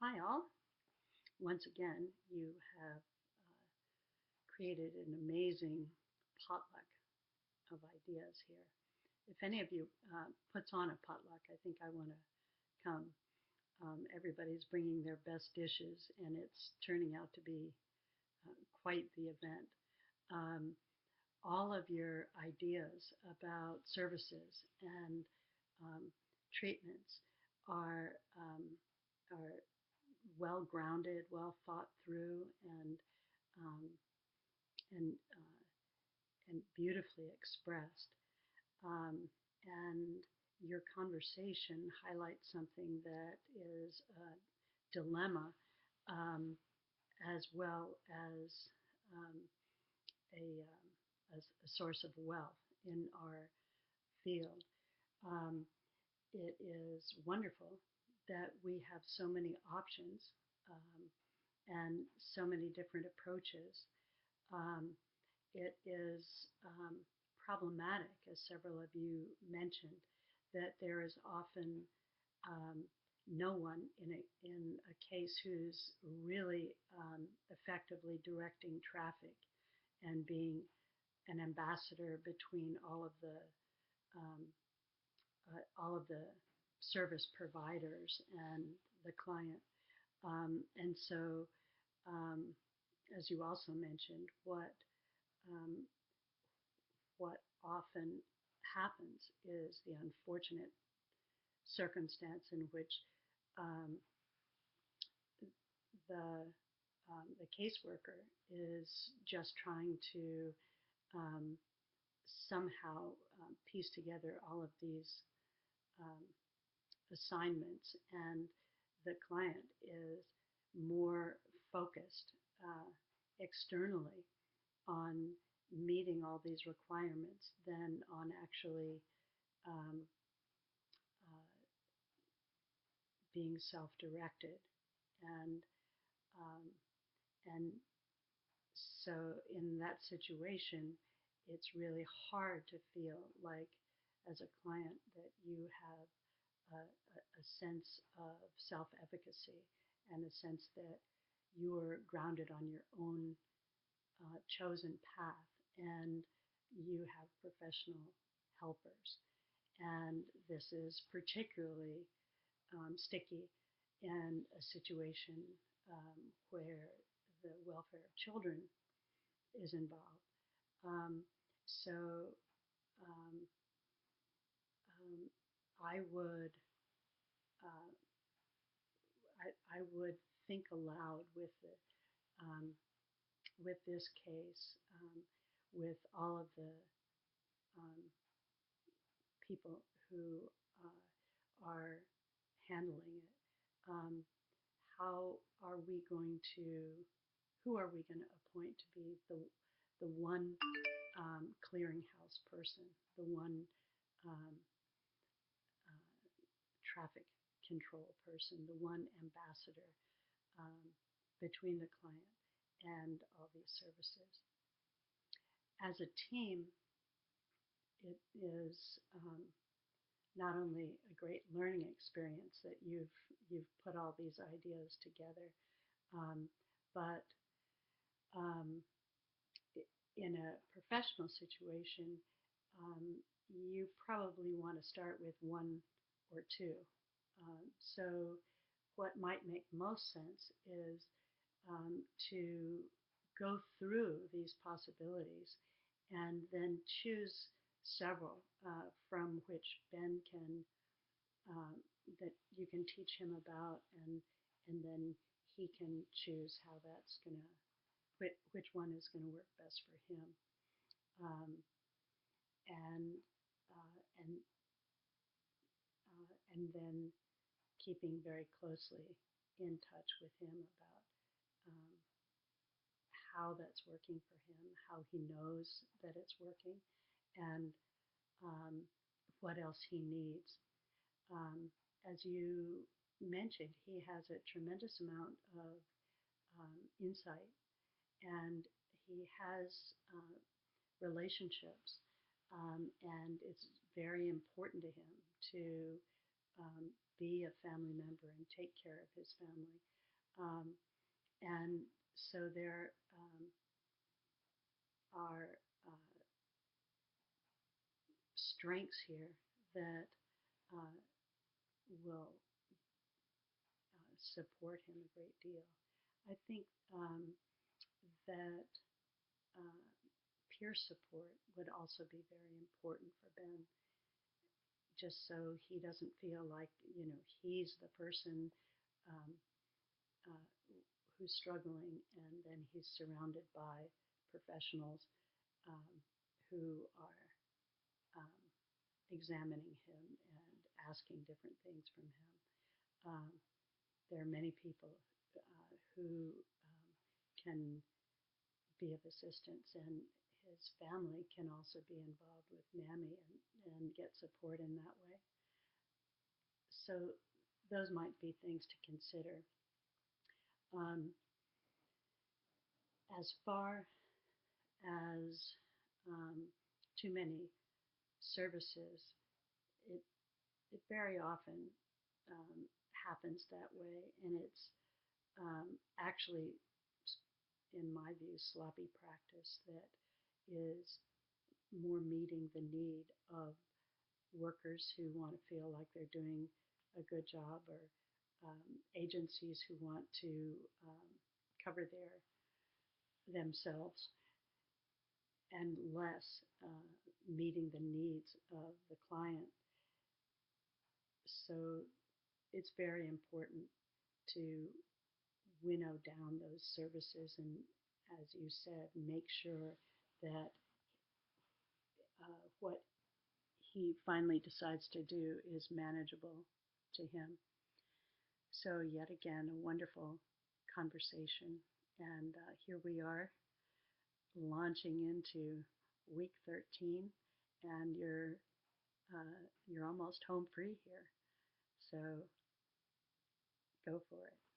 Hi, all. Once again, you have created an amazing potluck of ideas here. If any of you puts on a potluck, I think I want to come. Everybody's bringing their best dishes, and it's turning out to be quite the event. Um, all of your ideas about services and um, treatments are are well grounded, well thought through, um, and and beautifully expressed. Um, and your conversation highlights something that is a dilemma, um, as well as um, as a source of wealth in our field. Um, it is wonderful that we have so many options, and so many different approaches. Um, it is problematic, as several of you mentioned, that there is often um, no one in a case who's really effectively directing traffic and being an ambassador between um, all of the service providers and the client. And so, um, as you also mentioned, um, what often happens is the unfortunate circumstance in which um, the caseworker is just trying to um, somehow piece together all of these um, assignments, and the client is more focused externally on meeting all these requirements than on actually um, uh, being self-directed. And um, and so in that situation, it's really hard to feel like, as a client, that you have a sense of self-efficacy and a sense that you're grounded on your own chosen path, and you have professional helpers. And this is particularly sticky in a situation where the welfare of children is involved. Um, so um, um, I would uh, I would think aloud with this case, with all of the um, people who are handling it. Um, how are we going to, who are we going to appoint to be the one clearinghouse person, the one um, traffic control person, the one ambassador um, between the client and all these services? As a team, it is not only a great learning experience that you've put all these ideas together, um, but um, in a professional situation, you probably want to start with one or two. So what might make most sense is to go through these possibilities and then choose several from which Ben can um, that you can teach him about, and then he can choose how that's gonna which one is going to work best for him, um, and and and then keeping very closely in touch with him about um, how that's working for him, how he knows that it's working, and um, what else he needs. Um, as you mentioned, he has a tremendous amount of insight, and he has relationships, and it's very important to him to be a family member and take care of his family. Um, and so there are strengths here that uh, will support him a great deal. I think that uh, peer support would also be very important for Ben, just so he doesn't feel like, he's the person um, uh, who's struggling, and then he's surrounded by professionals um, who are um, examining him and asking different things from him. Um, there are many people who can be of assistance, and his family can also be involved with NAMI and get support in that way. So those might be things to consider. Um, as far as too many services, it, it very often um, happens that way, and it's actually, in my view, sloppy practice that is more meeting the need of workers who want to feel like they're doing a good job, or agencies who want to cover themselves, and less meeting the needs of the client. So it's very important to winnow down those services and, as you said, make sure that what he finally decides to do is manageable to him. So, yet again, a wonderful conversation. And here we are launching into week 13, and you're almost home free here. So, go for it.